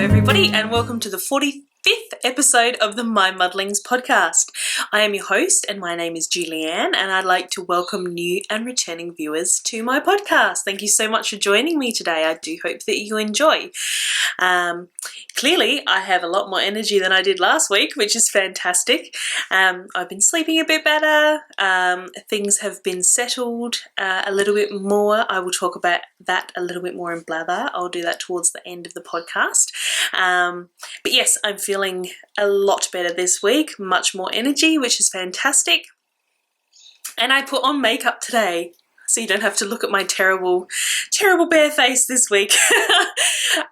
everybody, and welcome to the 45th episode of the MyMuddlings podcast. I am your host, and my name is Julianne, and I'd like to welcome new and returning viewers to my podcast. Thank you so much for joining me today. I do hope that you enjoy. Clearly, I have a lot more energy than I did last week, which is fantastic. I've been sleeping a bit better. Things have been settled a little bit more. I will talk about that a little bit more in blather. I'll do that towards the end of the podcast. But yes, I'm feeling a lot better this week, much more energy, which is fantastic. And I put on makeup today, so you don't have to look at my terrible bare face this week.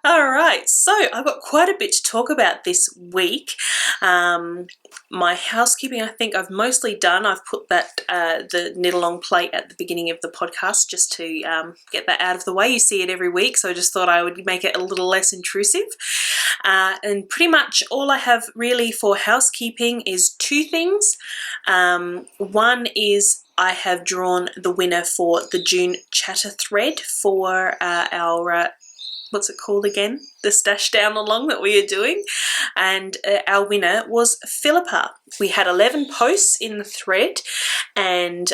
All right, so I've got quite a bit to talk about this week. My housekeeping, I think I've mostly done. I've put that the knit along plate at the beginning of the podcast just to get that out of the way. You see it every week, so I just thought I would make it a little less intrusive. And pretty much all I have really for housekeeping is two things. One is I have drawn the winner for the June chatter thread for our, what's it called again? The stash down along that we are doing. And our winner was Philippa. We had 11 posts in the thread, and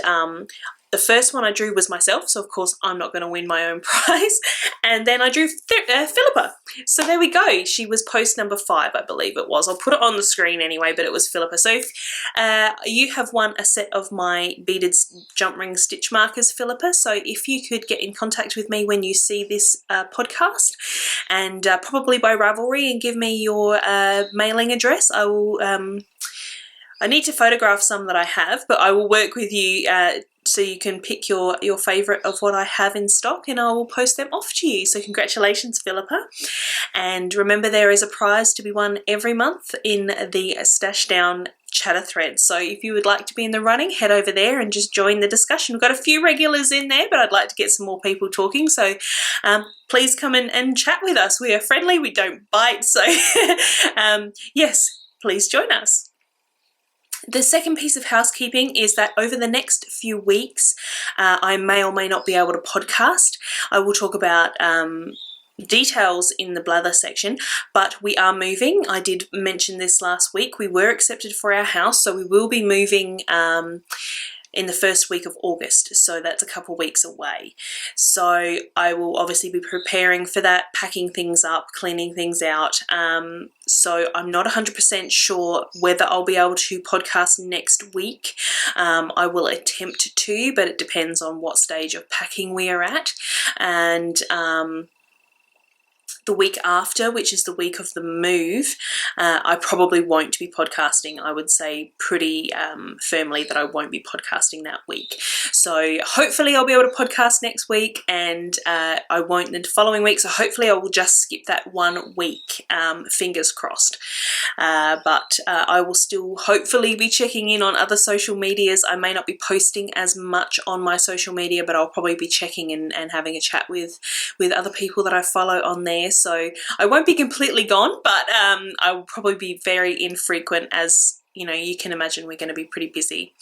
the first one I drew was myself, so of course I'm not going to win my own prize. And then I drew Philippa. So there we go. She was post number 5, I believe it was. I'll put it on the screen anyway, but it was Philippa. So if you have won a set of my beaded jump ring stitch markers, Philippa. So if you could get in contact with me when you see this podcast, and probably by Ravelry, and give me your mailing address, I will. I need to photograph some that I have, but I will work with you so you can pick your favourite of what I have in stock, and I will post them off to you. So congratulations, Philippa. And remember, there is a prize to be won every month in the Stash Down chatter thread. So if you would like to be in the running, head over there and just join the discussion. We've got a few regulars in there, but I'd like to get some more people talking. So please come in and chat with us. We are friendly, we don't bite. So yes, please join us. The second piece of housekeeping is that over the next few weeks, I may or may not be able to podcast. I will talk about details in the blather section, but we are moving. I did mention this last week. We were accepted for our house, so we will be moving in the first week of August, so that's a couple weeks away. So I will obviously be preparing for that, packing things up, cleaning things out. So I'm not 100% sure whether I'll be able to podcast next week. I will attempt to, but it depends on what stage of packing we are at. And the week after, which is the week of the move, I probably won't be podcasting. I would say pretty firmly that I won't be podcasting that week. So hopefully I'll be able to podcast next week, and I won't the following week. So hopefully I will just skip that 1 week, fingers crossed. But I will still hopefully be checking in on other social medias. I may not be posting as much on my social media, but I'll probably be checking and having a chat with other people that I follow on there. So I won't be completely gone, but I will probably be very infrequent, as you know, you can imagine we're going to be pretty busy.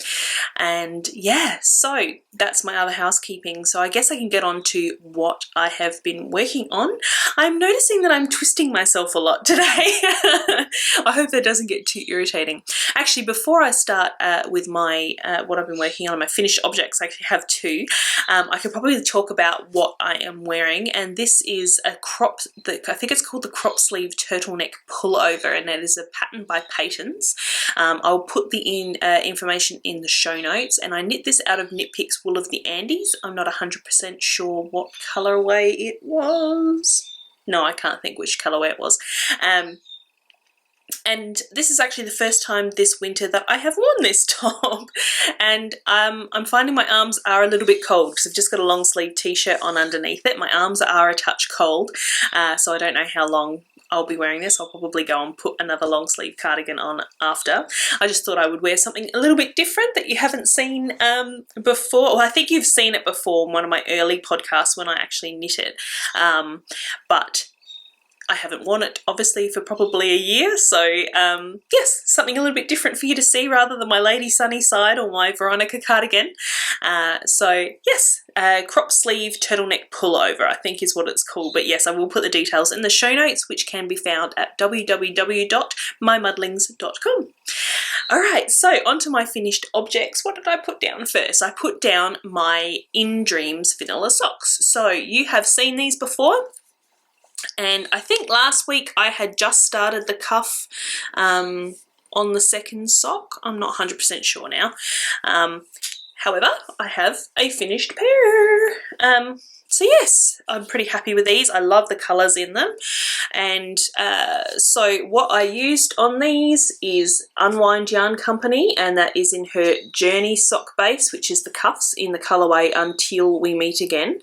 And yeah, so that's my other housekeeping. So I guess I can get on to what I have been working on. I'm noticing that I'm twisting myself a lot today. I hope that doesn't get too irritating. Actually, before I start with my what I've been working on, my finished objects, I actually have two. I could probably talk about what I am wearing, and this is a I think it's called the crop sleeve turtleneck pullover, and that is a pattern by Patons. I'll put the information in the show notes, and I knit this out of Knit Picks Wool of the Andes. I'm not 100% sure what colourway it was. No, I can't think which colourway it was. And this is actually the first time this winter that I have worn this top, and I'm finding my arms are a little bit cold because I've just got a long sleeve t-shirt on underneath it. My arms are a touch cold, so I don't know how long I'll be wearing this. I'll probably go and put another long sleeve cardigan on after. I just thought I would wear something a little bit different that you haven't seen before. Well, I think you've seen it before in one of my early podcasts when I actually knit it, but I haven't worn it obviously for probably a year, so yes, something a little bit different for you to see rather than my Lady Sunny side or my Veronica cardigan. So yes, crop sleeve turtleneck pullover I think is what it's called, but yes, I will put the details in the show notes, which can be found at www.mymuddlings.com. Alright, so onto my finished objects. What did I put down first? I put down my In Dreams vanilla socks. So you have seen these before, and I think last week I had just started the cuff on the second sock. I'm not 100% sure now. However, I have a finished pair. So yes, I'm pretty happy with these. I love the colours in them. And so what I used on these is Unwind Yarn Company, and that is in her Journey sock base, which is the cuffs in the colourway Until We Meet Again,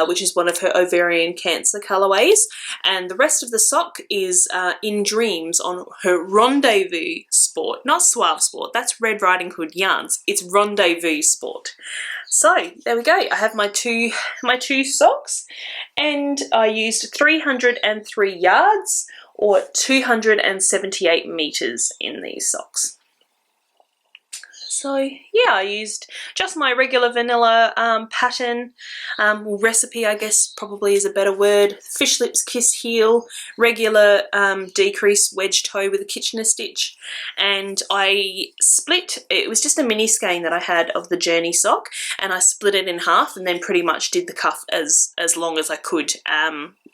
which is one of her ovarian cancer colourways. And the rest of the sock is In Dreams on her Rendezvous Sport, not Suave Sport, that's Red Riding Hood yarns. It's Rendezvous Sport. So there we go. I have my two socks, and I used 303 yards or 278 meters in these socks. So yeah, I used just my regular vanilla pattern, recipe I guess probably is a better word, fish lips kiss heel, regular decrease wedge toe with a Kitchener stitch, and I split, it was just a mini skein that I had of the Journey sock, and I split it in half and then pretty much did the cuff as long as I could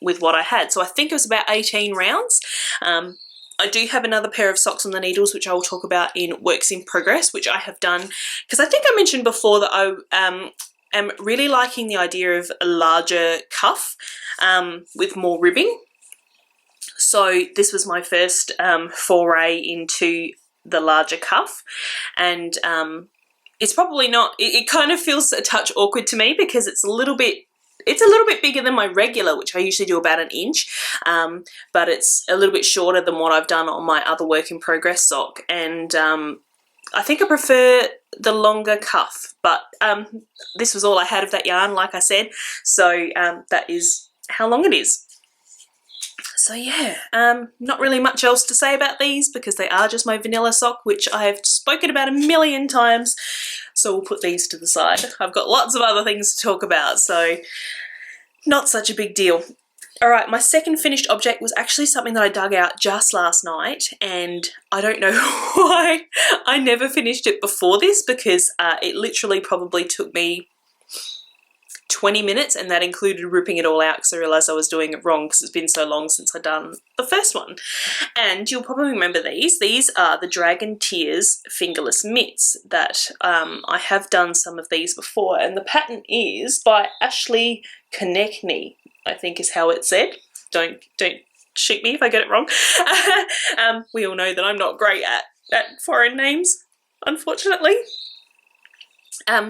with what I had. So I think it was about 18 rounds. I do have another pair of socks on the needles, which I will talk about in Works in Progress, which I have done, because I think I mentioned before that I am really liking the idea of a larger cuff with more ribbing. So this was my first foray into the larger cuff, and it's probably not, it kind of feels a touch awkward to me because it's a little bit bigger than my regular, which I usually do about an inch, but it's a little bit shorter than what I've done on my other Work in Progress sock, and I think I prefer the longer cuff, but this was all I had of that yarn, like I said, so that is how long it is. So yeah, not really much else to say about these because they are just my vanilla sock, which I have spoken about a million times, so we'll put these to the side. I've got lots of other things to talk about, so not such a big deal. Alright, my second finished object was actually something that I dug out just last night, and I don't know why I never finished it before this, because it literally probably took me 20 minutes, and that included ripping it all out because I realised I was doing it wrong because it's been so long since I'd done the first one. And you'll probably remember these. These are the Dragon Tears Fingerless mitts that I have done some of these before, and the pattern is by Ashley Konechny, I think is how it's said. Don't shoot me if I get it wrong. We all know that I'm not great at foreign names, unfortunately.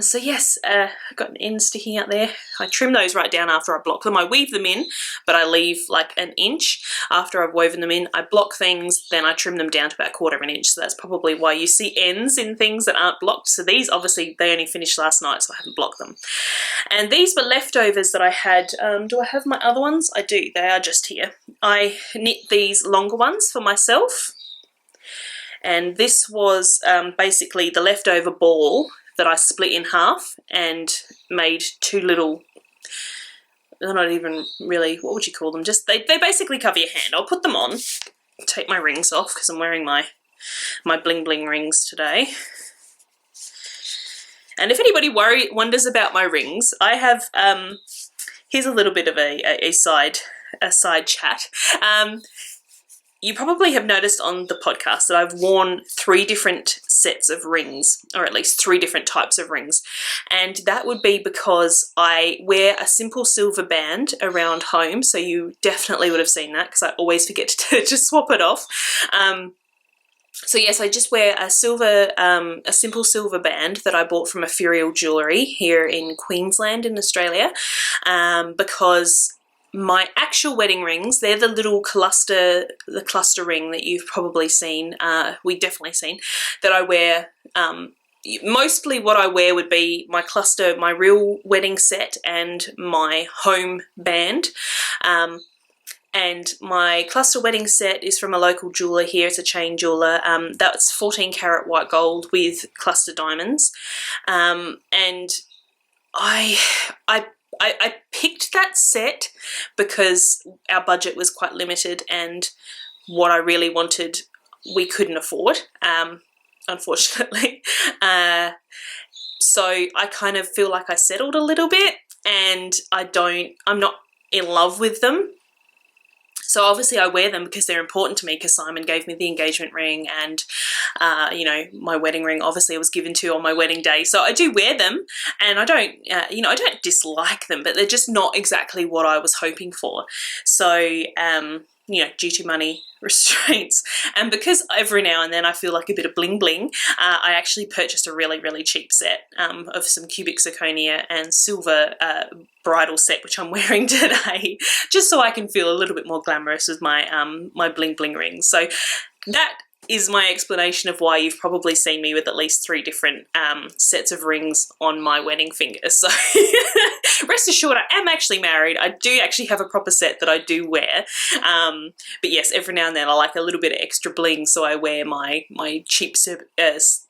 So yes, I've got an end sticking out there. I trim those right down after I block them. I weave them in, but I leave like an inch after I've woven them in. I block things, then I trim them down to about 1/4 of an inch. So that's probably why you see ends in things that aren't blocked. So these, obviously, they only finished last night, so I haven't blocked them. And these were leftovers that I had. Do I have my other ones? I do. They are just here. I knit these longer ones for myself. And this was basically the leftover ball that I split in half and made two little, they're not even really, what would you call them? Just, they basically cover your hand. I'll put them on, take my rings off because I'm wearing my bling bling rings today. And if anybody wonders about my rings, I have, here's a little bit of a side chat. You probably have noticed on the podcast that I've worn 3 different sets of rings, or at least 3 different types of rings. And that would be because I wear a simple silver band around home, so you definitely would have seen that because I always forget to just swap it off. So yes, I just wear a simple silver band that I bought from Ethereal Jewellery here in Queensland in Australia, because my actual wedding rings, they're the little cluster ring that you've probably seen, we've definitely seen, that I wear. Mostly what I wear would be my cluster, my real wedding set and my home band. and my cluster wedding set is from a local jeweler here. It's a chain jeweler. That's 14 karat white gold with cluster diamonds, and I picked that set because our budget was quite limited, and what I really wanted we couldn't afford, unfortunately. So I kind of feel like I settled a little bit, and I'm not in love with them. So obviously I wear them because they're important to me, because Simon gave me the engagement ring, and you know, my wedding ring obviously was given to on my wedding day. So I do wear them, and I don't, you know, I don't dislike them, but they're just not exactly what I was hoping for. So you know, due to money restraints, and because every now and then I feel like a bit of bling bling, I actually purchased a really, really cheap set of some cubic zirconia and silver bridal set, which I'm wearing today, just so I can feel a little bit more glamorous with my my bling bling rings. So that is my explanation of why you've probably seen me with at least 3 different sets of rings on my wedding finger. So rest assured, I am actually married. I do actually have a proper set that I do wear. But yes, every now and then I like a little bit of extra bling, so I wear my cheap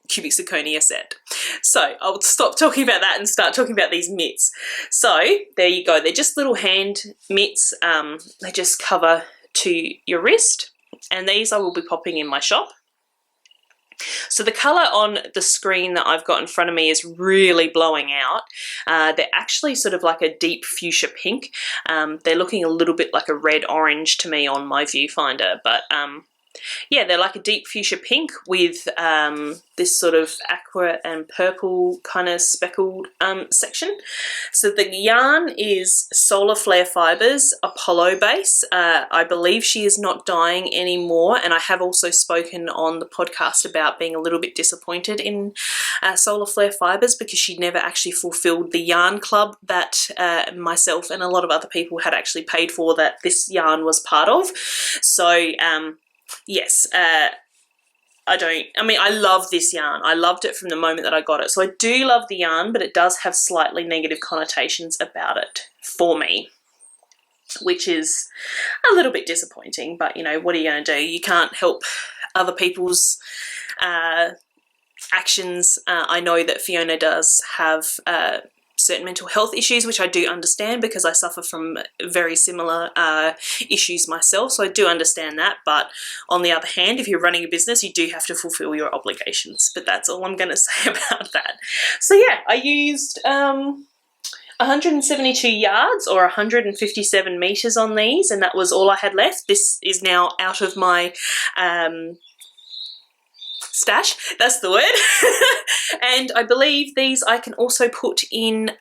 cubic zirconia set. So I'll stop talking about that and start talking about these mitts. So there you go. They're just little hand mitts. They just cover to your wrist, and these I will be popping in my shop. So the colour on the screen that I've got in front of me is really blowing out. They're actually sort of like a deep fuchsia pink. They're looking a little bit like a red-orange to me on my viewfinder, but yeah, they're like a deep fuchsia pink with this sort of aqua and purple kind of speckled section. So the yarn is Solar Flare Fibres, Apollo base. I believe she is not dyeing anymore, and I have also spoken on the podcast about being a little bit disappointed in Solar Flare Fibres because she never actually fulfilled the yarn club that myself and a lot of other people had actually paid for, that this yarn was part of. So yes, I love this yarn. I loved it from the moment that I got it. So I do love the yarn, but it does have slightly negative connotations about it for me, which is a little bit disappointing. But, you know, what are you going to do? You can't help other people's actions. I know that Fiona does have certain mental health issues, which I do understand because I suffer from very similar issues myself, so I do understand that. But on the other hand, if you're running a business, you do have to fulfill your obligations. But that's all I'm going to say about that. So yeah, I used 172 yards or 157 meters on these, and that was all I had left. This is now out of my stash, that's the word. And I believe these I can also put in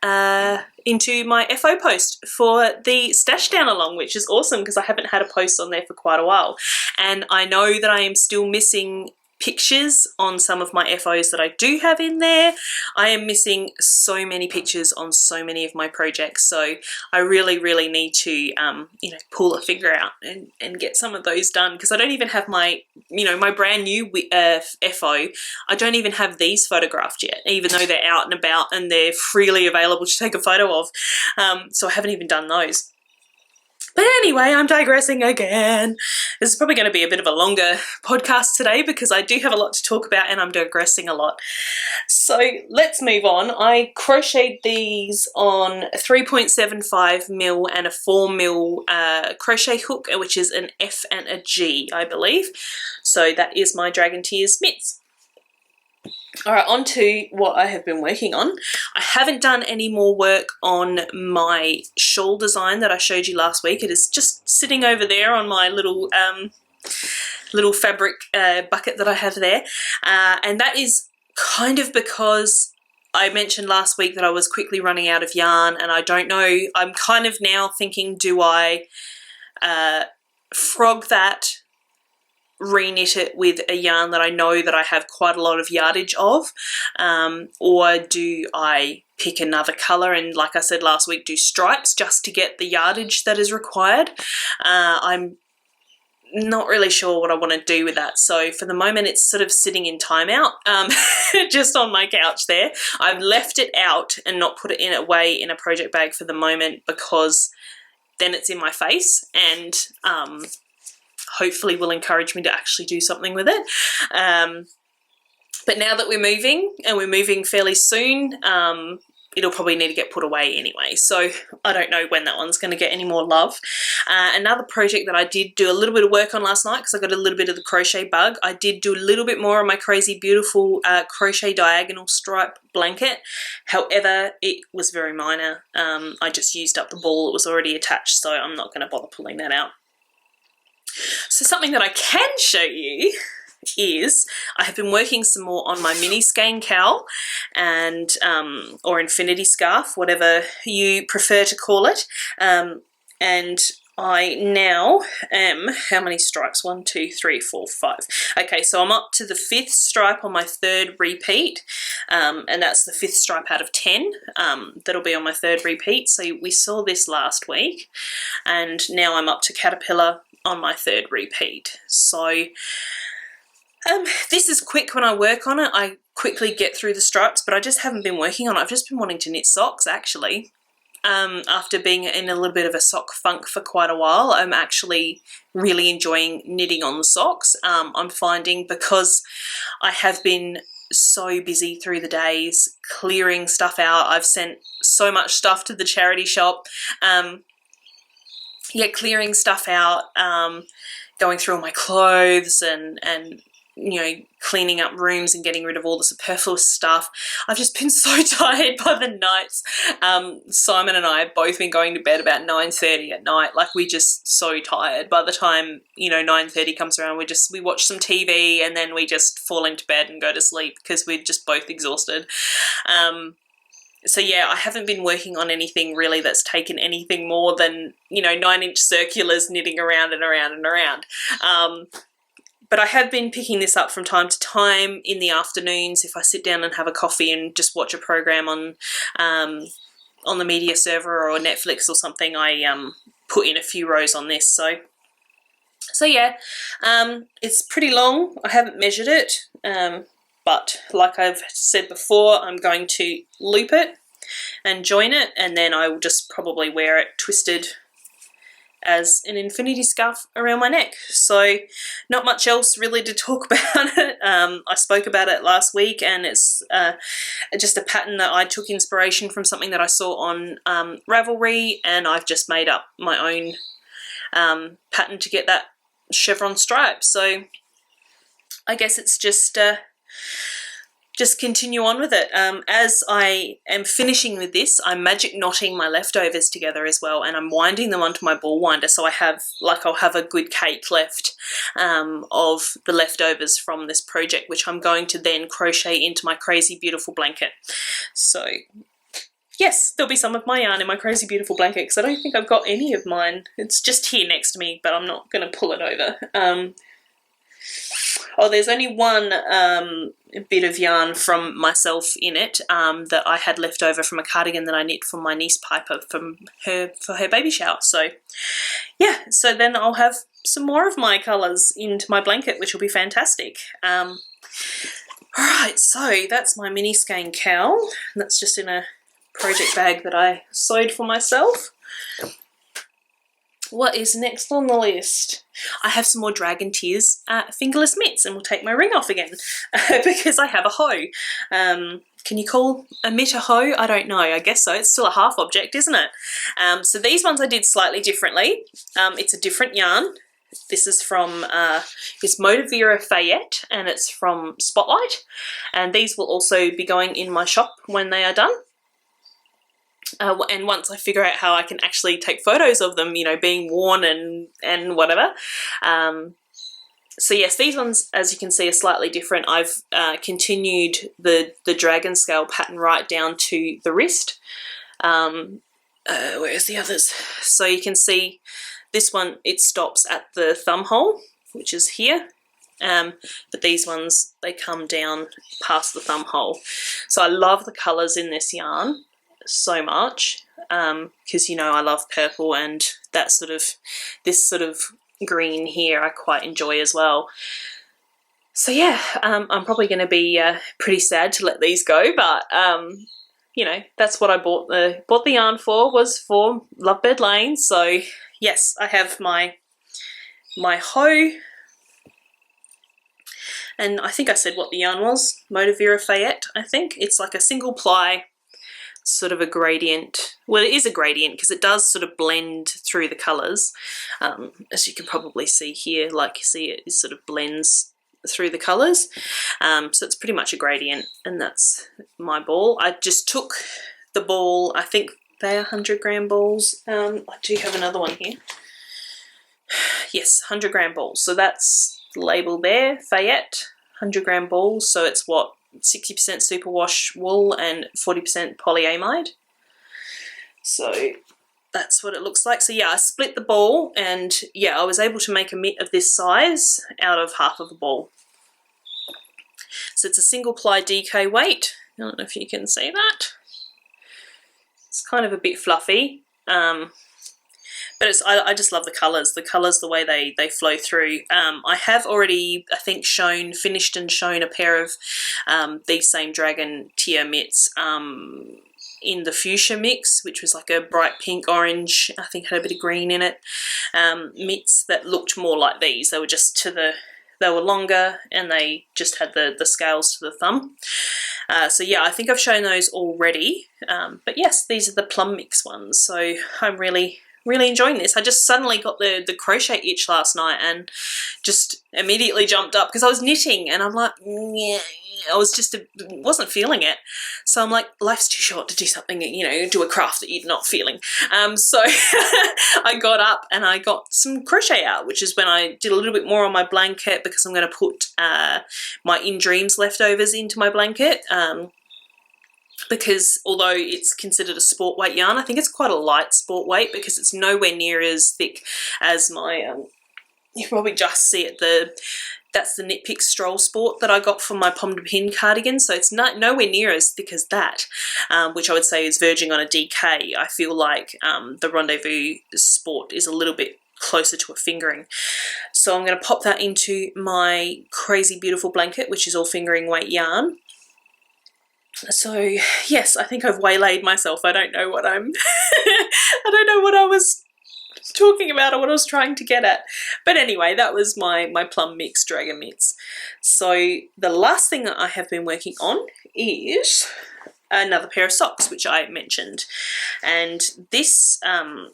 into my FO post for the stash down along, which is awesome because I haven't had a post on there for quite a while. And I know that I am still missing pictures on some of my FOs that I do have in there. I am missing so many pictures on so many of my projects, so I really, really need to you know, pull a finger out and get some of those done, because I don't even have my, you know, my brand new FO. I don't even have these photographed yet, even though they're out and about and they're freely available to take a photo of. So I haven't even done those. But anyway, I'm digressing again. This is probably going to be a bit of a longer podcast today because I do have a lot to talk about and I'm digressing a lot. So let's move on. I crocheted these on a 3.75 mil and a 4 mil crochet hook, which is an F and a G, I believe. So that is my Dragon Tears mitts. Alright, on to what I have been working on. I haven't done any more work on my shawl design that I showed you last week. It is just sitting over there on my little little fabric bucket that I have there. And that is kind of because I mentioned last week that I was quickly running out of yarn, and I don't know, I'm kind of now thinking, do I frog that, reknit it with a yarn that I know that I have quite a lot of yardage of, or do I pick another colour and, like I said last week, do stripes just to get the yardage that is required? I'm not really sure what I want to do with that, so for the moment it's sort of sitting in timeout, just on my couch there. I've left it out and not put it away in a project bag for the moment because then it's in my face, and hopefully will encourage me to actually do something with it. But now that we're moving, and we're moving fairly soon, it'll probably need to get put away anyway. So I don't know when that one's going to get any more love. Another project that I did do a little bit of work on last night, because I got a little bit of the crochet bug, I did do a little bit more on my Crazy Beautiful crochet diagonal stripe blanket. However, it was very minor. I just used up the ball that was already attached, so I'm not going to bother pulling that out. So something that I can show you is I have been working some more on my mini skein cowl, and or infinity scarf, whatever you prefer to call it, and I now am, how many stripes? 1, 2, 3, 4, 5. Okay, so I'm up to the 5th stripe on my 3rd repeat, and that's the 5th stripe out of 10. That'll be on my 3rd repeat. So we saw this last week, and now I'm up to caterpillar on my 3rd repeat. So this is quick when I work on it. I quickly get through the stripes, but I just haven't been working on it. I've just been wanting to knit socks, actually. After being in a little bit of a sock funk for quite a while, I'm actually really enjoying knitting on the socks. I'm finding, because I have been so busy through the days clearing stuff out. I've sent so much stuff to the charity shop. Yeah, clearing stuff out, going through all my clothes and you know, cleaning up rooms and getting rid of all the superfluous stuff. I've just been so tired by the nights. Simon and I have both been going to bed about 9:30 at night. Like, we're just so tired. By the time, you know, 9:30 comes around, we watch some TV, and then we just fall into bed and go to sleep because we're just both exhausted. So yeah, I haven't been working on anything really that's taken anything more than, you know, 9-inch circulars knitting around and around and around. But I have been picking this up from time to time in the afternoons. If I sit down and have a coffee and just watch a program on the media server or Netflix or something, I put in a few rows on this. So yeah, it's pretty long. I haven't measured it, but like I've said before, I'm going to loop it and join it, and then I will just probably wear it twisted as an infinity scarf around my neck. So not much else really to talk about it. I spoke about it last week, and it's just a pattern that I took inspiration from something that I saw on Ravelry, and I've just made up my own pattern to get that chevron stripe. So I guess it's just continue on with it. As I am finishing with this, I'm magic knotting my leftovers together as well, and I'm winding them onto my ball winder, so I'll have a good cake left of the leftovers from this project, which I'm going to then crochet into my Crazy Beautiful blanket. So yes, there'll be some of my yarn in my Crazy Beautiful blanket, because I don't think I've got any of mine. It's just here next to me, but I'm not going to pull it over. Oh, there's only one bit of yarn from myself in it that I had left over from a cardigan that I knit for my niece Piper for her baby shower. So yeah, so then I'll have some more of my colours into my blanket, which will be fantastic. Alright, so that's my mini skein cowl. That's just in a project bag that I sewed for myself. What is next on the list? I have some more Dragon Tears fingerless mitts, and we'll take my ring off again because I have a hoe. Can you call a mitt a hoe? I don't know. I guess so. It's still a half object, isn't it? So these ones I did slightly differently. It's a different yarn. This is from it's Motivera Fayette, and it's from Spotlight. And these will also be going in my shop when they are done. And once I figure out how I can actually take photos of them, you know, being worn and whatever. So yes, these ones, as you can see, are slightly different. I've continued the dragon scale pattern right down to the wrist. Where's the others? So you can see this one, it stops at the thumb hole, which is here. But these ones, they come down past the thumb hole. So I love the colours in this yarn so much, because, you know, I love purple, and that sort of, this sort of green here I quite enjoy as well. So yeah, I'm probably going to be pretty sad to let these go, but you know, that's what I bought the yarn for, was for Lovebird Lane. So yes, I have my hoe, and I think I said what the yarn was, Motivera Fayette, I think. It's like a single ply, sort of a gradient. Well, it is a gradient because it does sort of blend through the colours, as you can probably see here. Like, you see, it sort of blends through the colours, so it's pretty much a gradient, and that's my ball. I just took the ball, I think they are 100-gram balls. I do have another one here. Yes, 100-gram balls. So that's the label there, Fayette, 100-gram balls. So it's what, 60% superwash wool and 40% polyamide. So that's what it looks like. So yeah, I split the ball, and yeah, I was able to make a mitt of this size out of half of a ball. So it's a single ply DK weight. I don't know if you can see that. It's kind of a bit fluffy, but I just love the colours. The colours, the way they flow through. I have already, I think, finished and shown a pair of these same Dragon Tier mitts in the fuchsia mix, which was like a bright pink orange, I think had a bit of green in it, mitts that looked more like these. They were just they were longer, and they just had the scales to the thumb. So yeah, I think I've shown those already, but yes, these are the plum mix ones. So I'm really enjoying this. I just suddenly got the crochet itch last night and just immediately jumped up because I was knitting, and I'm like, yeah, I wasn't feeling it. So I'm like, life's too short to do something, you know, do a craft that you're not feeling. So I got up and I got some crochet out, which is when I did a little bit more on my blanket, because I'm going to put my In Dreams leftovers into my blanket. Because although it's considered a sport weight yarn, I think it's quite a light sport weight, because it's nowhere near as thick as my, you probably just see it, that's the Knit Pick Stroll Sport that I got for my Pomme de Pin cardigan, so it's nowhere near as thick as that, which I would say is verging on a DK. I feel like the Rendezvous Sport is a little bit closer to a fingering. So I'm going to pop that into my crazy beautiful blanket, which is all fingering weight yarn. So yes, I think I've waylaid myself. I don't know what I was talking about or what I was trying to get at. But anyway, that was my plum mix Dragon mitts. So the last thing that I have been working on is another pair of socks, which I mentioned. And this, the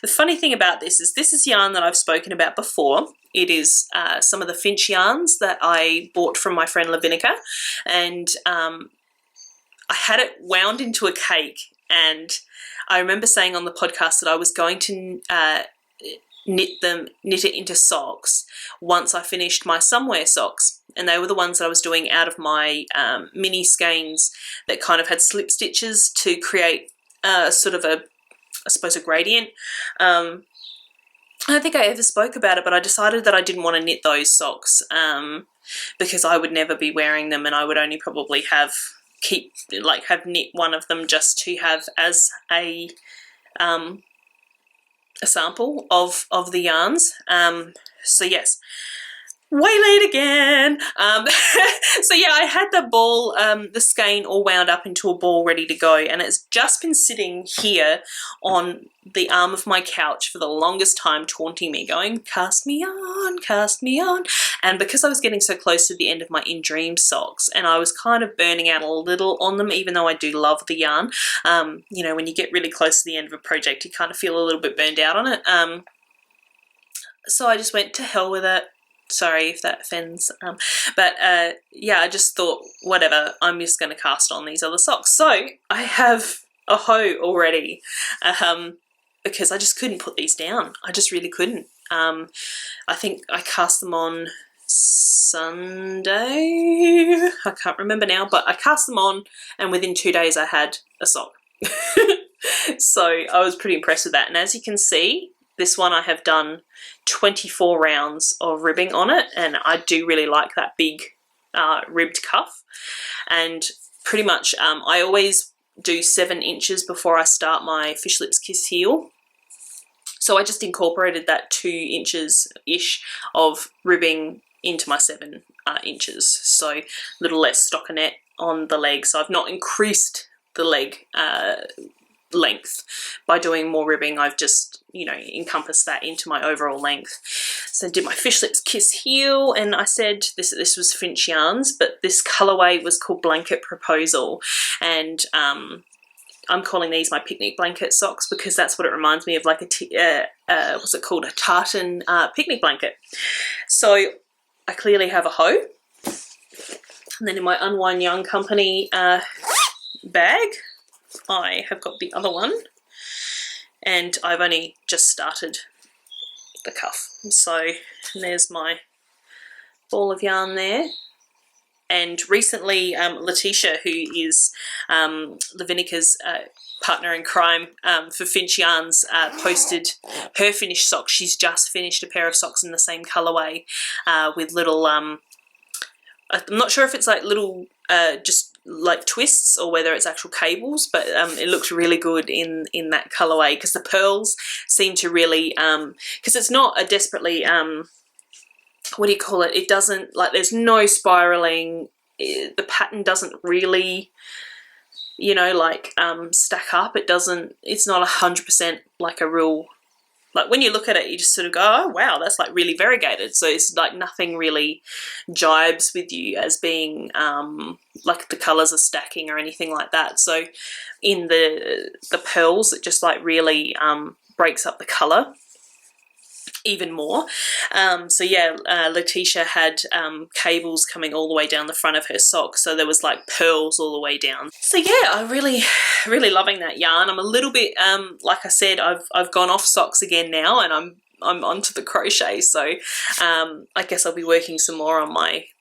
funny thing about this is yarn that I've spoken about before. It is some of the Finch yarns that I bought from my friend Lavinica, and I had it wound into a cake, and I remember saying on the podcast that I was going to knit it into socks once I finished my Somewhere socks, and they were the ones that I was doing out of my mini skeins that kind of had slip stitches to create sort of I suppose a gradient. I don't think I ever spoke about it, but I decided that I didn't want to knit those socks because I would never be wearing them, and I would only probably have knit one of them just to have as a sample of the yarns. So yes, waylaid again. So yeah, I had the ball, the skein all wound up into a ball ready to go, and it's just been sitting here on the arm of my couch for the longest time, taunting me, going, cast me on, cast me on. And because I was getting so close to the end of my In Dreams socks, and I was kind of burning out a little on them, even though I do love the yarn, you know, when you get really close to the end of a project, you kind of feel a little bit burned out on it. So I just went to hell with it. Sorry if that offends, but yeah, I just thought, whatever, I'm just going to cast on these other socks. So I have a hoe already, because I just couldn't put these down. I just really couldn't. I think I cast them on Sunday, I can't remember now, but I cast them on, and within 2 days I had a sock. So I was pretty impressed with that, and as you can see, this one I have done 24 rounds of ribbing on it, and I do really like that big ribbed cuff. And pretty much I always do 7 inches before I start my Fish Lips Kiss heel. So I just incorporated that 2 inches-ish of ribbing into my 7 inches. So a little less stockinette on the leg, so I've not increased the leg length by doing more ribbing. I've just, you know, encompassed that into my overall length. So I did my Fish Lips Kiss heel, and I said this was Finch yarns, but this colorway was called Blanket Proposal, and I'm calling these my picnic blanket socks because that's what it reminds me of, like what's it called, a tartan picnic blanket. So I clearly have a hoe, and then in my Unwind Yarn Company bag I have got the other one, and I've only just started the cuff. So there's my ball of yarn there. And recently Letitia, who is Lavinica's partner in crime for Finch Yarns, posted her finished socks. She's just finished a pair of socks in the same colourway with little, I'm not sure if it's like little just like twists or whether it's actual cables, but it looks really good in that colorway because the pearls seem to really, because it's not a desperately, what do you call it, it doesn't, like, there's no spiraling, the pattern doesn't really, you know, like stack up. It doesn't, it's not 100% like a real, like when you look at it you just sort of go, oh wow, that's like really variegated. So it's like nothing really jibes with you as being like the colours are stacking or anything like that. So in the pearls it just like really breaks up the colour even more. So yeah, Letitia had cables coming all the way down the front of her sock, so there was like pearls all the way down. So yeah, I'm really loving that yarn. I'm a little bit like I said, I've gone off socks again now, and I'm onto the crochet, so I guess I'll be working some more on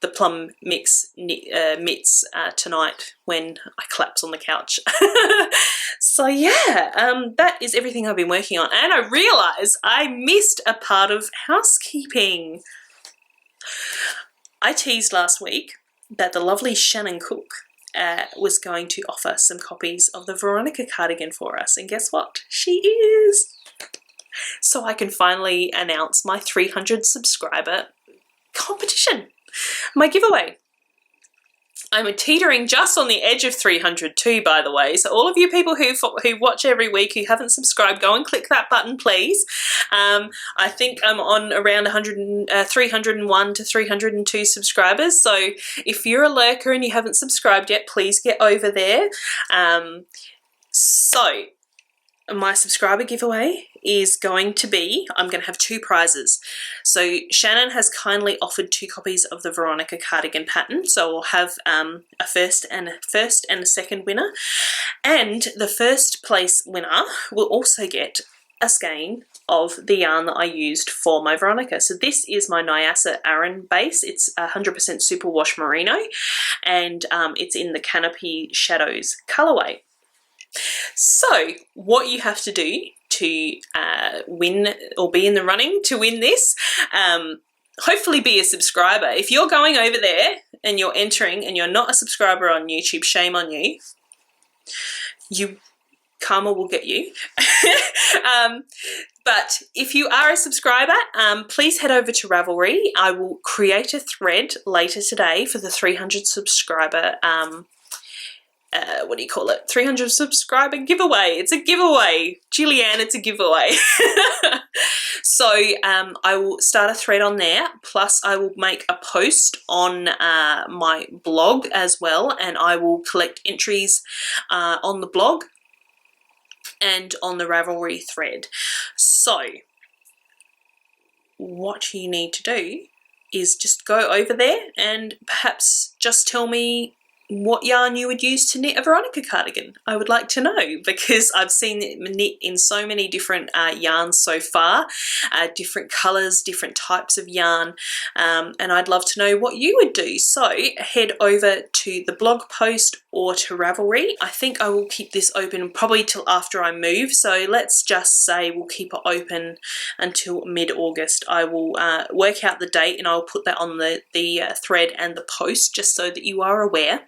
the plum mix mitts tonight when I collapse on the couch. So yeah, that is everything I've been working on, and I realised I missed a part of housekeeping. I teased last week that the lovely Shannon Cook was going to offer some copies of the Veronica cardigan for us, and guess what? She is! So I can finally announce my 300 subscriber competition, my giveaway. I'm teetering just on the edge of 300 too, by the way. So all of you people who watch every week who haven't subscribed, go and click that button, please. I think I'm on around 301 to 302 subscribers. So if you're a lurker and you haven't subscribed yet, please get over there. So my subscriber giveaway is going to be, I'm going to have 2 prizes. So Shannon has kindly offered 2 copies of the Veronica cardigan pattern, so we'll have a first and a second winner, and the first place winner will also get a skein of the yarn that I used for my Veronica. So this is my Nyasa Aran base. It's 100% superwash merino, and it's in the Canopy Shadows colorway. So what you have to do to win or be in the running to win this, hopefully be a subscriber. If you're going over there and you're entering and you're not a subscriber on YouTube, shame on you. Karma will get you. But if you are a subscriber, please head over to Ravelry. I will create a thread later today for the 300 subscriber 300 subscriber giveaway. It's a giveaway. Julianne, it's a giveaway. So I will start a thread on there, plus I will make a post on my blog as well, and I will collect entries on the blog and on the Ravelry thread. So what you need to do is just go over there and perhaps just tell me what yarn you would use to knit a Veronica cardigan. I would like to know, because I've seen it knit in so many different yarns so far, different colours, different types of yarn, and I'd love to know what you would do. So head over to the blog post or to Ravelry. I think I will keep this open probably till after I move, so let's just say we'll keep it open until mid-August. I will work out the date and I'll put that on the thread and the post just so that you are aware.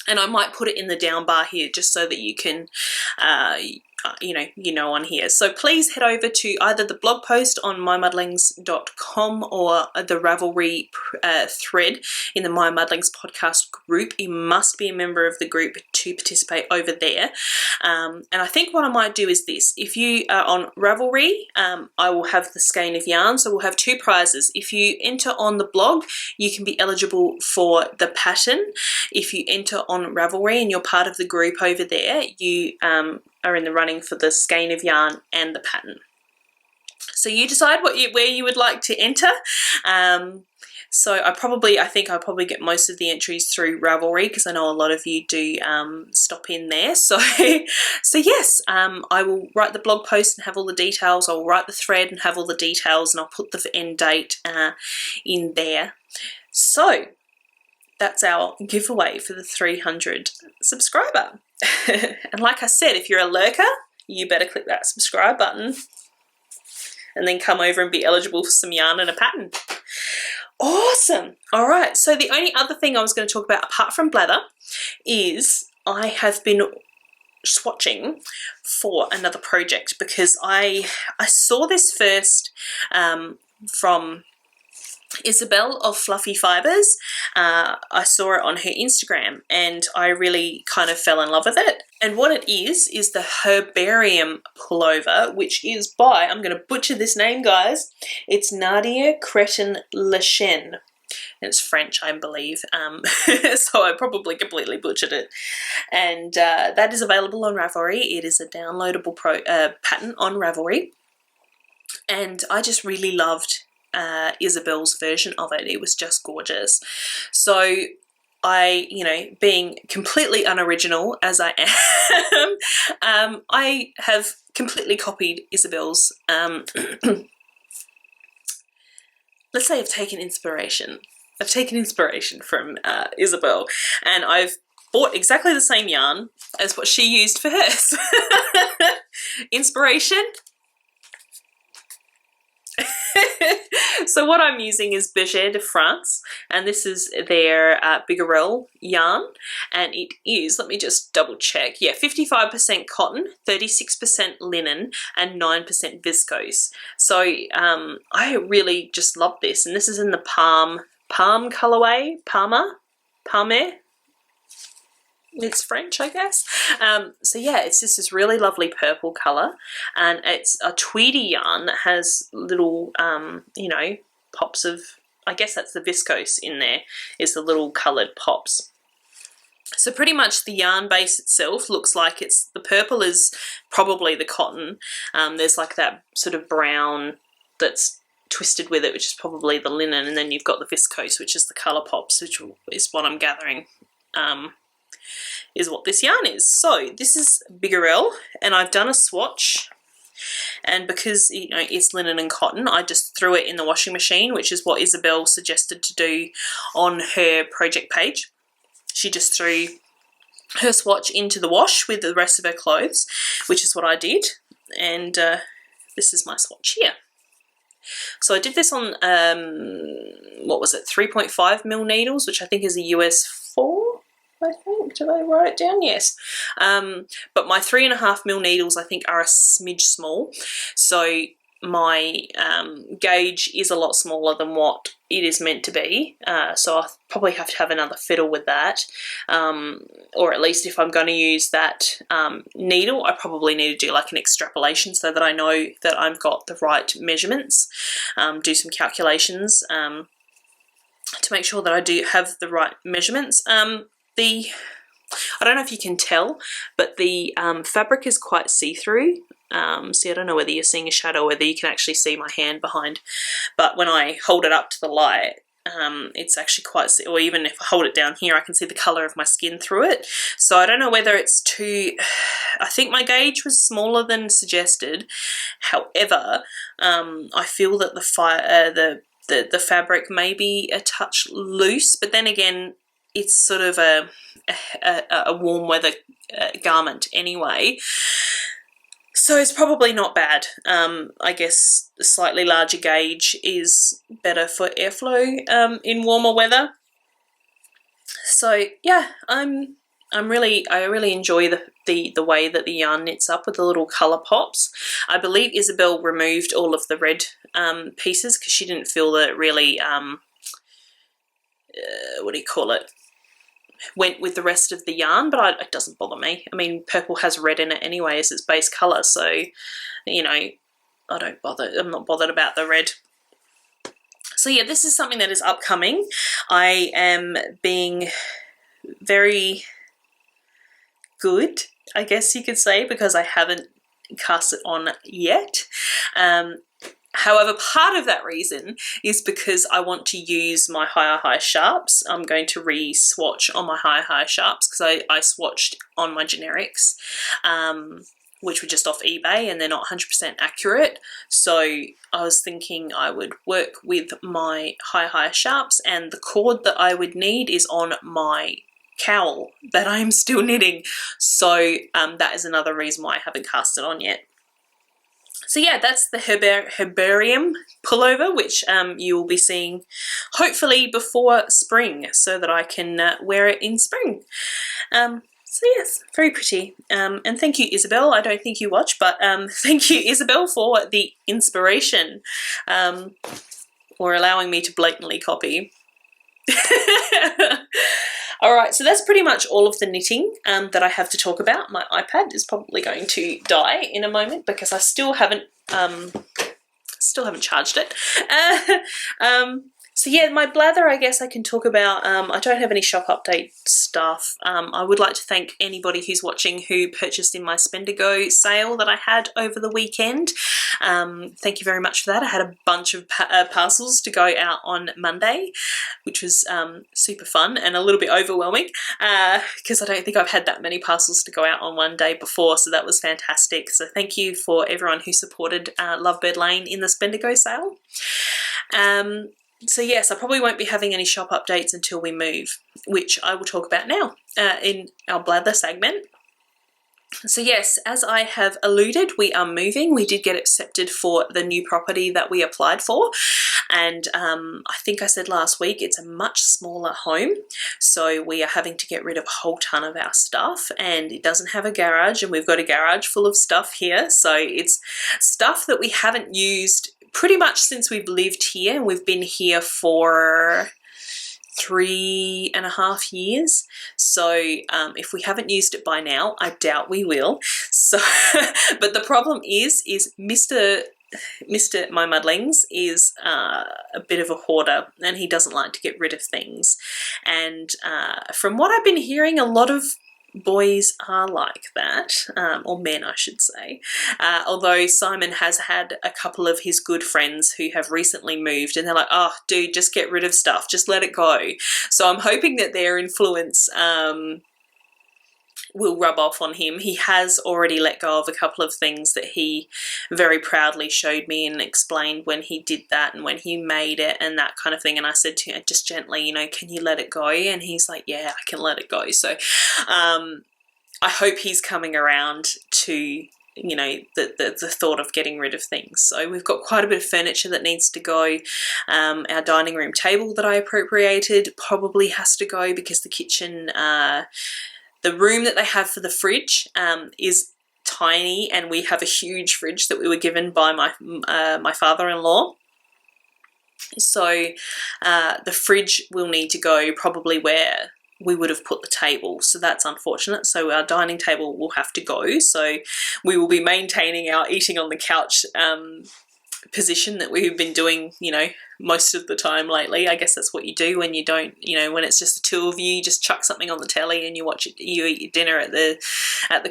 And I might put it in the down bar here just so that you can, I you know on here. So please head over to either the blog post on mymuddlings.com or the Ravelry thread in the My Muddlings podcast group. You must be a member of the group to participate over there. And I think what I might do is this. If you are on Ravelry, I will have the skein of yarn. So we'll have two prizes. If you enter on the blog, you can be eligible for the pattern. If you enter on Ravelry and you're part of the group over there, you are in the running for the skein of yarn and the pattern. So you decide where you would like to enter. So I think I'll probably get most of the entries through Ravelry, because I know a lot of you do stop in there. So yes, I will write the blog post and have all the details. I'll write the thread and have all the details, and I'll put the end date in there. So that's our giveaway for the 300 subscriber. And like I said, if you're a lurker, you better click that subscribe button and then come over and be eligible for some yarn and a pattern. Awesome. All right. So the only other thing I was going to talk about apart from blather is I have been swatching for another project, because I saw this first from Isabel of Fluffy Fibers. I saw it on her Instagram and I really kind of fell in love with it. And what it is the Herbarium pullover, which is by, I'm going to butcher this name, guys, it's Nadia Cretin-Lechen. And it's French, I believe, so I probably completely butchered it. And that is available on Ravelry. It is a downloadable pattern on Ravelry. And I just really loved Isabel's version of it. It was just gorgeous. So I, being completely unoriginal as I am, I have completely copied Isabel's, let's say I've taken inspiration. I've taken inspiration from Isabel, and I've bought exactly the same yarn as what she used for hers. Inspiration. So what I'm using is Berger de France, and this is their Bigarelle yarn, and it is, let me just double check, yeah, 55% cotton, 36% linen, and 9% viscose. So I really just love this, and this is in the Palm colorway, Palme. It's French, I guess. So yeah, it's just this really lovely purple colour, and it's a tweedy yarn that has little, pops of, I guess that's the viscose in there, is the little coloured pops. So pretty much the yarn base itself looks like the purple is probably the cotton. There's like that sort of brown that's twisted with it, which is probably the linen, and then you've got the viscose, which is the colour pops, which is what I'm gathering. Is what this yarn is. So this is Bigarelle, and I've done a swatch, and because it's linen and cotton, I just threw it in the washing machine, which is what Isabel suggested to do on her project page. She just threw her swatch into the wash with the rest of her clothes, which is what I did, and this is my swatch here. So I did this on 3.5mm needles, which I think is a US 4. I think, did I write it down? Yes. But my 3.5mm needles I think are a smidge small, so my gauge is a lot smaller than what it is meant to be, so I probably have to have another fiddle with that, or at least if I'm going to use that needle, I probably need to do like an extrapolation so that I know that I've got the right measurements, do some calculations to make sure that I do have the right measurements. I don't know if you can tell, but the fabric is quite see-through. See, I don't know whether you're seeing a shadow or whether you can actually see my hand behind, but when I hold it up to the light, it's actually quite, or even if I hold it down here, I can see the colour of my skin through it. So I don't know whether it's too, I think my gauge was smaller than suggested. However, I feel that the fabric may be a touch loose, but then again, it's sort of a warm weather garment anyway, so it's probably not bad. I guess a slightly larger gauge is better for airflow in warmer weather. So yeah, I'm I really enjoy the way that the yarn knits up with the little colour pops. I believe Isabel removed all of the red pieces because she didn't feel that it really, what do you call it, went with the rest of the yarn, but it doesn't bother me. I mean, purple has red in it anyway as its base colour, so, you know, I don't bother. I'm not bothered about the red. So yeah, this is something that is upcoming. I am being very good, I guess you could say, because I haven't cast it on yet. However, part of that reason is because I want to use my higher sharps. I'm going to re-swatch on my higher sharps because I swatched on my generics, which were just off eBay and they're not 100% accurate. So I was thinking I would work with my higher sharps, and the cord that I would need is on my cowl that I'm still knitting. So that is another reason why I haven't cast it on yet. So yeah, that's the herbarium pullover, which you will be seeing hopefully before spring so that I can wear it in spring. So yes, very pretty. And thank you, Isabel. I don't think you watch, but thank you, Isabel, for the inspiration, or allowing me to blatantly copy. Alright, so that's pretty much all of the knitting that I have to talk about. My iPad is probably going to die in a moment because I still haven't charged it. So yeah, my blather, I guess I can talk about. I don't have any shop update stuff. I would like to thank anybody who's watching who purchased in my Spend a Go sale that I had over the weekend. Thank you very much for that. I had a bunch of parcels to go out on Monday, which was super fun and a little bit overwhelming because I don't think I've had that many parcels to go out on one day before, so that was fantastic. So thank you for everyone who supported Lovebird Lane in the Spend a Go sale. So yes, I probably won't be having any shop updates until we move, which I will talk about now in our blather segment. So yes, as I have alluded, we are moving. We did get accepted for the new property that we applied for, and I think I said last week it's a much smaller home, so we are having to get rid of a whole ton of our stuff, and it doesn't have a garage, and we've got a garage full of stuff here, so it's stuff that we haven't used pretty much since we've lived here, and we've been here for 3.5 years. So if we haven't used it by now, I doubt we will. So, but the problem is Mr. MyMuddlings is a bit of a hoarder, and he doesn't like to get rid of things. And from what I've been hearing, a lot of boys are like that, or men I should say, although Simon has had a couple of his good friends who have recently moved and they're like, oh dude, just get rid of stuff, just let it go. So I'm hoping that their influence will rub off on him. He has already let go of a couple of things that he very proudly showed me and explained when he did that and when he made it and that kind of thing. And I said to him just gently, you know, can you let it go? And he's like, yeah, I can let it go. So I hope he's coming around to, you know, the thought of getting rid of things. So we've got quite a bit of furniture that needs to go. Our dining room table that I appropriated probably has to go because the kitchen, the room that they have for the fridge is tiny, and we have a huge fridge that we were given by my father-in-law. So the fridge will need to go probably where we would have put the table, so that's unfortunate. So our dining table will have to go. So we will be maintaining our eating on the couch position that we've been doing, you know, most of the time lately. I guess that's what you do when you don't, you know, when it's just the two of you, you just chuck something on the telly and you watch it, you eat your dinner at the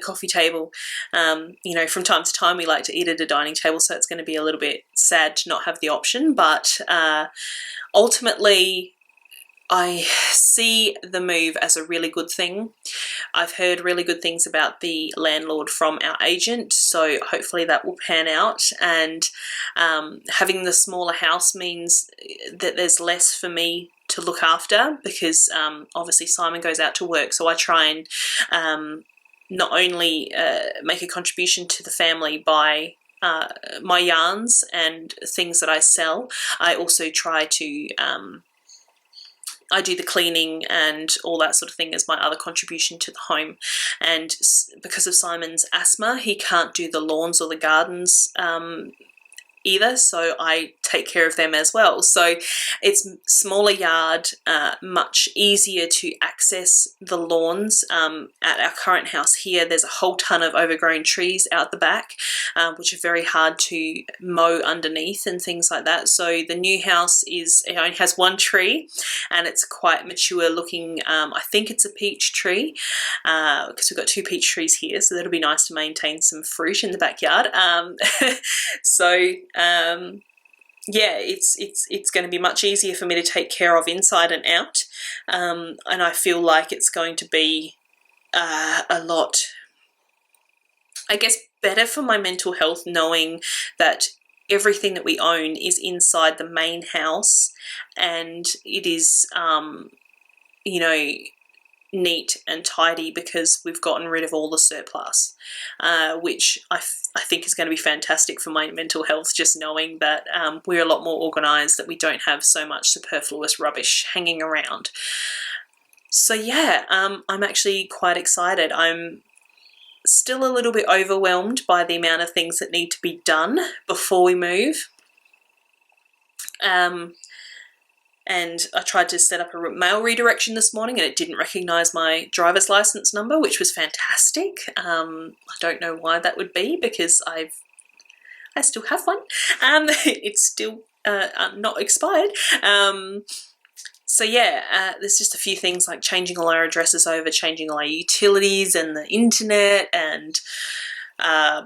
coffee table. You know, from time to time we like to eat at a dining table, so it's going to be a little bit sad to not have the option, but ultimately I see the move as a really good thing. I've heard really good things about the landlord from our agent, so hopefully that will pan out. And having the smaller house means that there's less for me to look after because obviously Simon goes out to work, so I try and not only make a contribution to the family by my yarns and things that I sell, I also try to I do the cleaning and all that sort of thing as my other contribution to the home. And because of Simon's asthma, he can't do the lawns or the gardens either, so I take care of them as well. So it's smaller yard, much easier to access the lawns. At our current house here, there's a whole ton of overgrown trees out the back, which are very hard to mow underneath and things like that. So the new house it only has one tree, and it's quite mature looking. I think it's a peach tree, because we've got 2 peach trees here, so that'll be nice to maintain some fruit in the backyard. Yeah, it's going to be much easier for me to take care of inside and out, and I feel like it's going to be a lot, I guess, better for my mental health, knowing that everything that we own is inside the main house, and it is, you know, neat and tidy because we've gotten rid of all the surplus, which I think is going to be fantastic for my mental health, just knowing that we're a lot more organised, that we don't have so much superfluous rubbish hanging around. So yeah, I'm actually quite excited. I'm still a little bit overwhelmed by the amount of things that need to be done before we move. And I tried to set up a mail redirection this morning and it didn't recognise my driver's license number, which was fantastic. I don't know why that would be, because I still have one. It's still not expired. So yeah, there's just a few things like changing all our addresses over, changing all our utilities and the internet, and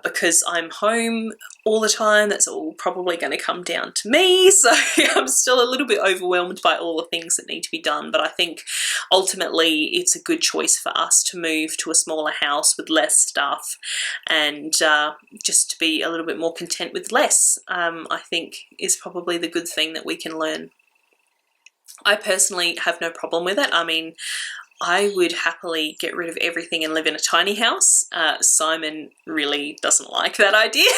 because I'm home all the time, that's all probably going to come down to me. So I'm still a little bit overwhelmed by all the things that need to be done, but I think ultimately it's a good choice for us to move to a smaller house with less stuff, and just to be a little bit more content with less, I think is probably the good thing that we can learn. I personally have no problem with it. I mean, I would happily get rid of everything and live in a tiny house. Simon really doesn't like that idea.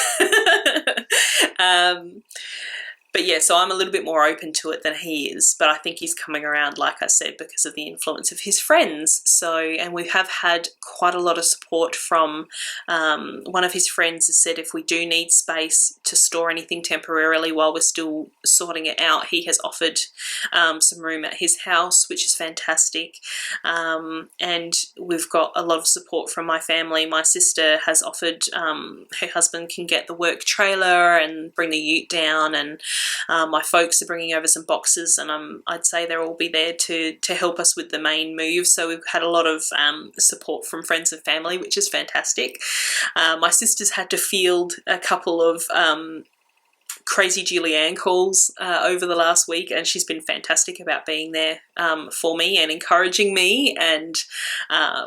But yeah, so I'm a little bit more open to it than he is, but I think he's coming around, like I said, because of the influence of his friends. So, and we have had quite a lot of support from one of his friends has said if we do need space to store anything temporarily while we're still sorting it out, he has offered some room at his house, which is fantastic. And we've got a lot of support from my family. My sister has offered, her husband can get the work trailer and bring the ute down, and my folks are bringing over some boxes, and I'd say they'll all be there to help us with the main move. So we've had a lot of support from friends and family, which is fantastic. My sister's had to field a couple of crazy Julianne calls over the last week, and she's been fantastic about being there for me and encouraging me, and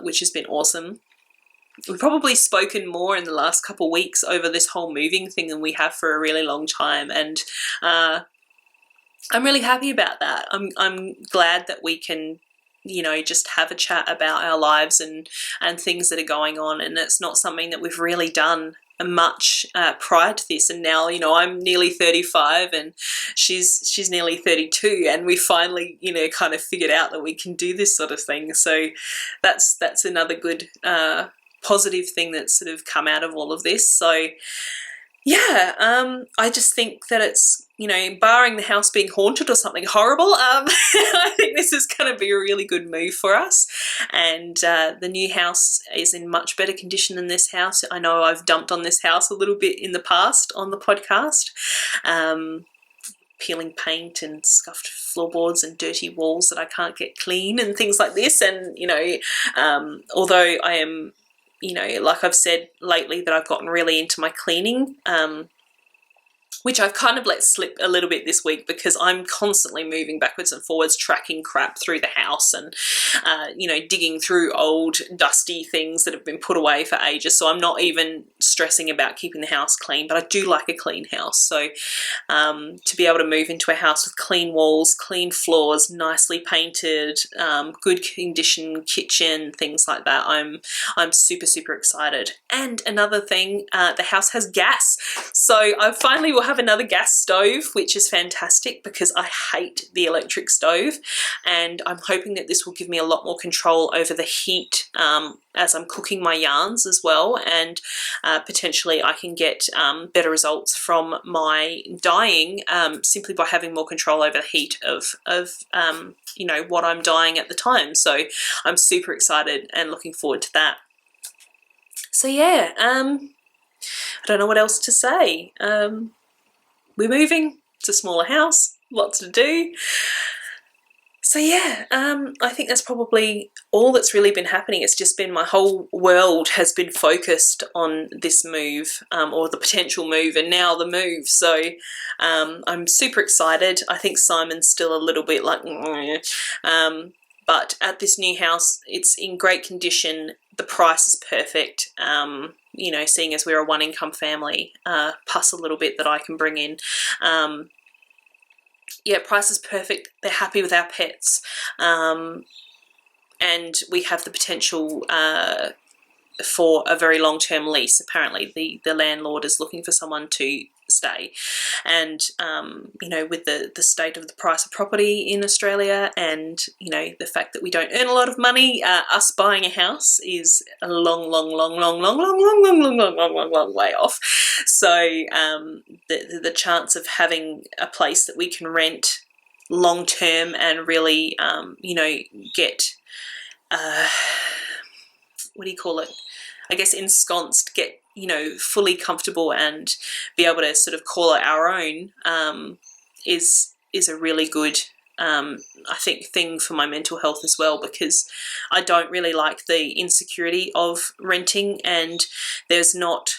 which has been awesome. We've probably spoken more in the last couple of weeks over this whole moving thing than we have for a really long time, and I'm really happy about that. I'm glad that we can, you know, just have a chat about our lives and things that are going on, and it's not something that we've really done much prior to this. And now, you know, I'm nearly 35 and she's nearly 32, and we finally, you know, kind of figured out that we can do this sort of thing. So that's another good positive thing that's sort of come out of all of this. So yeah, I just think that it's, you know, barring the house being haunted or something horrible, I think this is going to be a really good move for us. And the new house is in much better condition than this house. I know I've dumped on this house a little bit in the past on the podcast, peeling paint and scuffed floorboards and dirty walls that I can't get clean and things like this. And, you know, although I am, you know, like I've said lately that I've gotten really into my cleaning, which I've kind of let slip a little bit this week because I'm constantly moving backwards and forwards, tracking crap through the house and, you know, digging through old dusty things that have been put away for ages. So I'm not even stressing about keeping the house clean, but I do like a clean house. So to be able to move into a house with clean walls, clean floors, nicely painted, good condition kitchen, things like that, I'm super, super excited. And another thing, the house has gas. So I finally will have have another gas stove, which is fantastic because I hate the electric stove, and I'm hoping that this will give me a lot more control over the heat as I'm cooking my yarns as well, and potentially I can get better results from my dyeing simply by having more control over the heat of you know, what I'm dyeing at the time. So I'm super excited and looking forward to that. So yeah, I don't know what else to say. We're moving. It's a smaller house, lots to do. So yeah, I think that's probably all that's really been happening. It's just been my whole world has been focused on this move, or the potential move, and now the move. So I'm super excited. I think Simon's still a little bit like, but at this new house, it's in great condition. The price is perfect. You know, seeing as we're a one-income family, plus a little bit that I can bring in. Yeah, price is perfect. They're happy with our pets. And we have the potential for a very long-term lease. Apparently the landlord is looking for someone to stay, and you know, with the state of the price of property in Australia, and you know, the fact that we don't earn a lot of money, us buying a house is a long way off. So the chance of having a place that we can rent long term and really you know, get what do you call it, I guess ensconced, get, you know, fully comfortable and be able to sort of call it our own, is a really good I think thing for my mental health as well, because I don't really like the insecurity of renting, and there's not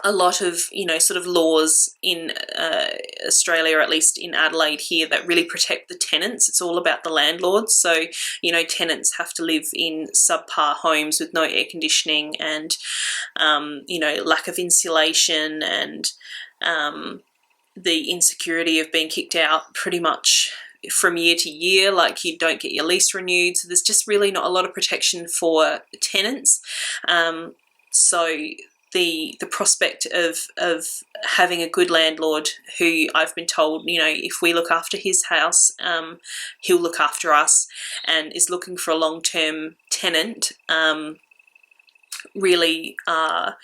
a lot of, you know, sort of laws in Australia, or at least in Adelaide here, that really protect the tenants. It's all about the landlords. So, you know, tenants have to live in subpar homes with no air conditioning, and, you know, lack of insulation, and the insecurity of being kicked out pretty much from year to year, like you don't get your lease renewed. So there's just really not a lot of protection for tenants. So the prospect of having a good landlord who, I've been told, you know, if we look after his house, he'll look after us, and is looking for a long-term tenant, really, I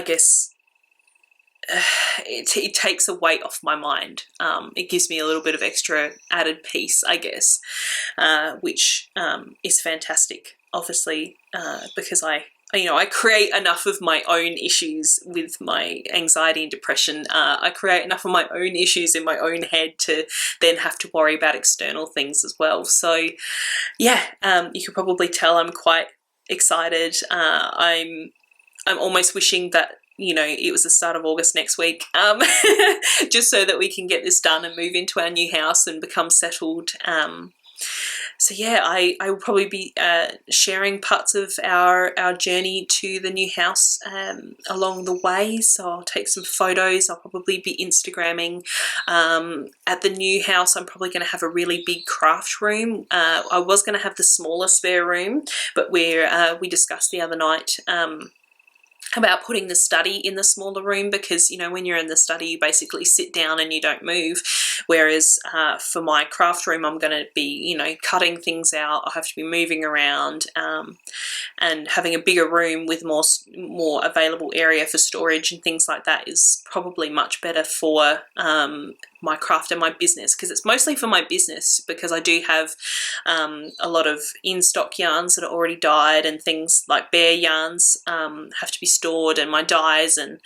guess, it takes a weight off my mind. It gives me a little bit of extra added peace, I guess, which is fantastic, obviously, because you know, I create enough of my own issues with my anxiety and depression. I create enough of my own issues in my own head to then have to worry about external things as well. So yeah, you could probably tell I'm quite excited. I'm almost wishing that, you know, it was the start of August next week, just so that we can get this done and move into our new house and become settled. So yeah, I will probably be sharing parts of our journey to the new house along the way. So I'll take some photos. I'll probably be Instagramming. At the new house, I'm probably going to have a really big craft room. I was going to have the smaller spare room, but we discussed the other night about putting the study in the smaller room, because, you know, when you're in the study, you basically sit down and you don't move, whereas for my craft room, I'm going to be, you know, cutting things out. I'll have to be moving around, and having a bigger room with more available area for storage and things like that is probably much better for my craft and my business, because it's mostly for my business, because I do have a lot of in-stock yarns that are already dyed, and things like bare yarns have to be stored, and my dyes, and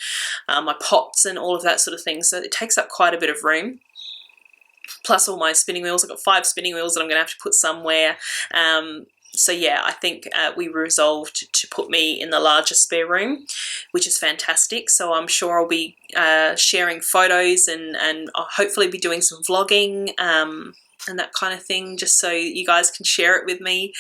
my pots and all of that sort of thing. So it takes up quite a bit of room, plus all my spinning wheels. I've got 5 spinning wheels that I'm going to have to put somewhere. So yeah, I think we resolved to put me in the larger spare room, which is fantastic. So I'm sure I'll be sharing photos, and I'll hopefully be doing some vlogging and that kind of thing, just so you guys can share it with me.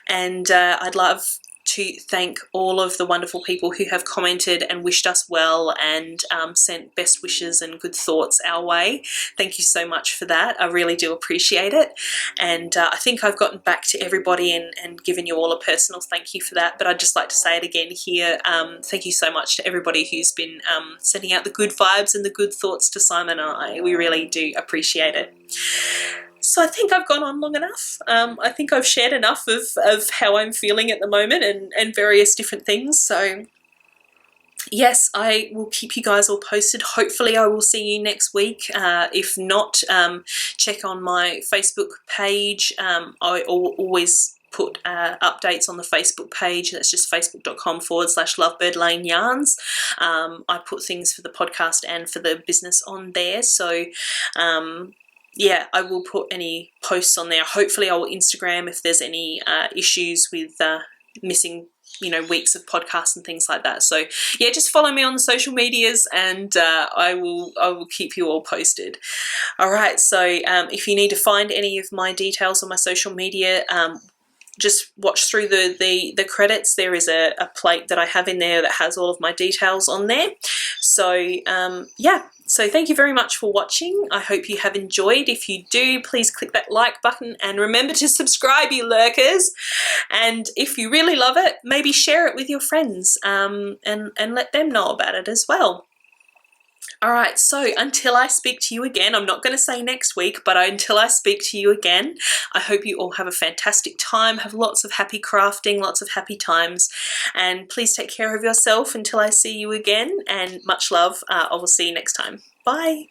And I'd love to thank all of the wonderful people who have commented and wished us well and sent best wishes and good thoughts our way. Thank you so much for that. I really do appreciate it. And I think I've gotten back to everybody and given you all a personal thank you for that, but I'd just like to say it again here. Thank you so much to everybody who's been sending out the good vibes and the good thoughts to Simon and I. We really do appreciate it. So I think I've gone on long enough. I think I've shared enough of how I'm feeling at the moment and various different things. So yes, I will keep you guys all posted. Hopefully I will see you next week. If not, check on my Facebook page. I always put updates on the Facebook page. That's just facebook.com/lovebirdlaneyarns. I put things for the podcast and for the business on there. So yeah, I will put any posts on there. Hopefully I will Instagram if there's any issues with missing weeks of podcasts and things like that. So yeah, just follow me on the social medias and I will keep you all posted. All right, so if you need to find any of my details on my social media, just watch through the credits. There is a plate that I have in there that has all of my details on there. So yeah, so thank you very much for watching. I hope you have enjoyed. If you do, please click that like button and remember to subscribe, you lurkers. And if you really love it, maybe share it with your friends and let them know about it as well. All right, so until I speak to you again, I'm not going to say next week, but until I speak to you again, I hope you all have a fantastic time, have lots of happy crafting, lots of happy times, and please take care of yourself until I see you again, and much love. I will see you next time. Bye.